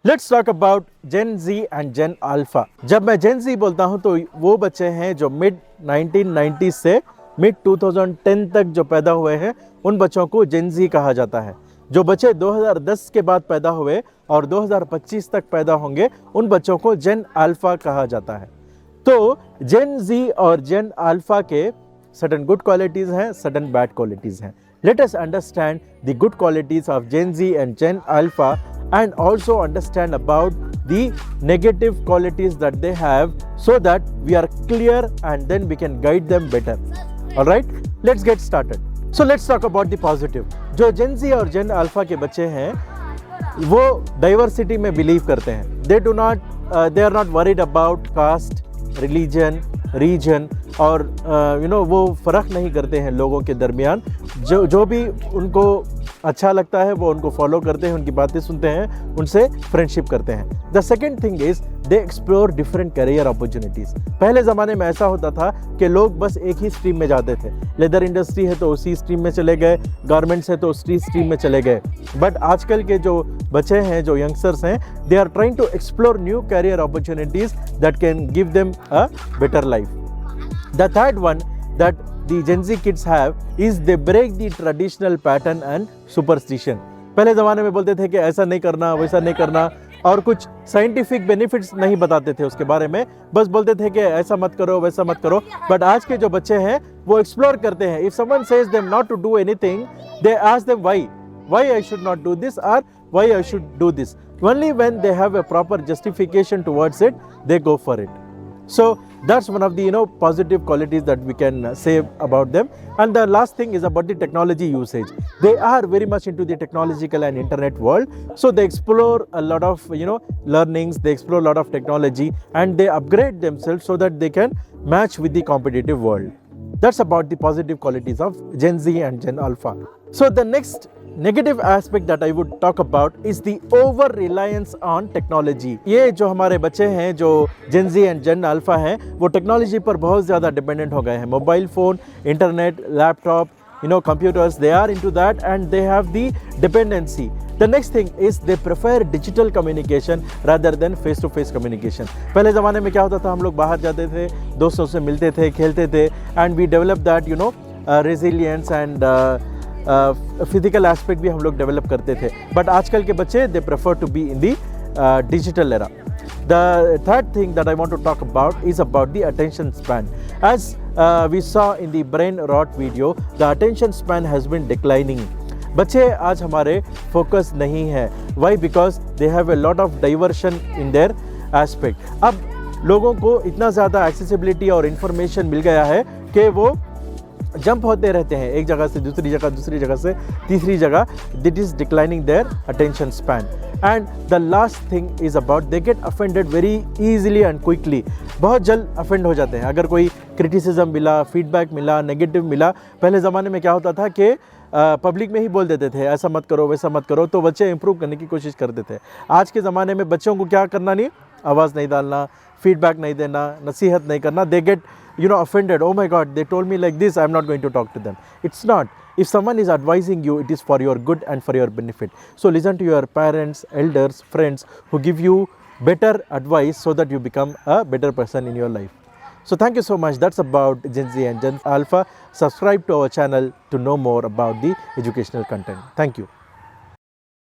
Let's talk about Gen Z and Gen Alpha. जब मैं जेन जी बोलता हूं तो वो बच्चे हैं जो मिड 1990 से मिड 2010 तक जो पैदा हुए हैं, उन बच्चों को जेन जी कहा जाता है। जो बच्चे 2010 के बाद पैदा हुए और 2025 तक पैदा होंगे, उन बच्चों को जेन अल्फा कहा जाता है। तो जेन जी और जेन अल्फा के certain good qualities हैं, certain bad qualities हैं। Let us understand the good qualities of Gen Z and Gen Alpha and also understand about the negative qualities that they have so that we are clear and then we can guide them better. Alright, let's get started. So let's talk about the positive. जो Gen Z और Gen Alpha के बच्चे हैं, वो diversity में believe करते हैं। They are not worried about caste, religion, region और वो फ़र्क नहीं करते हैं लोगों के दरमियान। जो भी उनको अच्छा लगता है वो उनको फॉलो करते हैं, उनकी बातें सुनते हैं, उनसे फ्रेंडशिप करते हैं। The second thing is they explore different career opportunities. पहले ज़माने में ऐसा होता था कि लोग बस एक ही स्ट्रीम में जाते थे। लेदर इंडस्ट्री है तो उसी स्ट्रीम में चले गए, गारमेंट्स है तो उसी स्ट्रीम में चले गए। बट आजकल के जो बच्चे हैं, जो यंगस्टर्स हैं, they are trying to explore new career opportunities that can give them a better life. The third one that the Gen Z kids have is they break the traditional pattern and superstition. पहले ज़माने में बोलते थे कि ऐसा नहीं करना, वैसा नहीं करना, और कुछ साइंटिफिक बेनिफिट्स नहीं बताते थे उसके बारे में, बस बोलते थे कि ऐसा मत करो, वैसा मत करो। बट आज के जो बच्चे हैं वो एक्सप्लोर करते हैं। If someone says them not to do anything, they ask them why I should not do this or why I should do this. Only when they have a proper justification towards it, they go for it. So that's one of the positive qualities that we can say about them. And the last thing is about the technology usage. They are very much into the technological and internet world, so they explore a lot of learnings, they explore a lot of technology, and they upgrade themselves so that they can match with the competitive world. That's about the positive qualities of Gen Z and Gen Alpha. So the next negative aspect that I would talk about is the over reliance on technology. ये जो हमारे बच्चे हैं, जो Gen Z and Gen Alpha हैं, वो technology पर बहुत ज़्यादा डिपेंडेंट हो गए हैं। Mobile phone, internet, laptop, computers, they are into that and they have the dependency. The next thing is they prefer digital communication rather than face-to-face communication. पहले ज़माने में क्या होता था, हम लोग बाहर जाते थे, दोस्तों से मिलते थे, खेलते थे, and we develop that resilience and physical aspect भी हम लोग डेवलप करते थे। बट आजकल के बच्चे they prefer to be in the digital era. The third thing that I want to talk about is about the attention span. As we saw in the brain rot video, the attention span has been declining. बच्चे आज हमारे focus नहीं है। Why? Because they have a lot of diversion in their aspect. अब लोगों को इतना ज़्यादा एक्सेसिबिलिटी और इन्फॉर्मेशन मिल गया है कि वो जंप होते रहते हैं एक जगह से दूसरी जगह, दूसरी जगह से तीसरी जगह। That is declining their attention span. And the last thing is about they get offended very easily and quickly. बहुत जल्द अफेंड हो जाते हैं। अगर कोई क्रिटिसिज्म मिला, फीडबैक मिला, नेगेटिव मिला, पहले ज़माने में क्या होता था कि पब्लिक में ही बोल देते थे ऐसा मत करो, वैसा मत करो, तो बच्चे इंप्रूव करने की कोशिश करते थे। आज के ज़माने में बच्चों को क्या करना नहीं, आवाज़ नहीं डालना, फीडबैक नहीं देना, नसीहत नहीं करना। They get offended. Oh my God, they told me like this, I'm not going to talk to them. It's not. If someone is advising you, it is for your good and for your benefit. So listen to your parents, elders, friends who give you better advice so that you become a better person in your life. So thank you so much. That's about Gen Z and Gen Alpha. Subscribe to our channel to know more about the educational content. Thank you.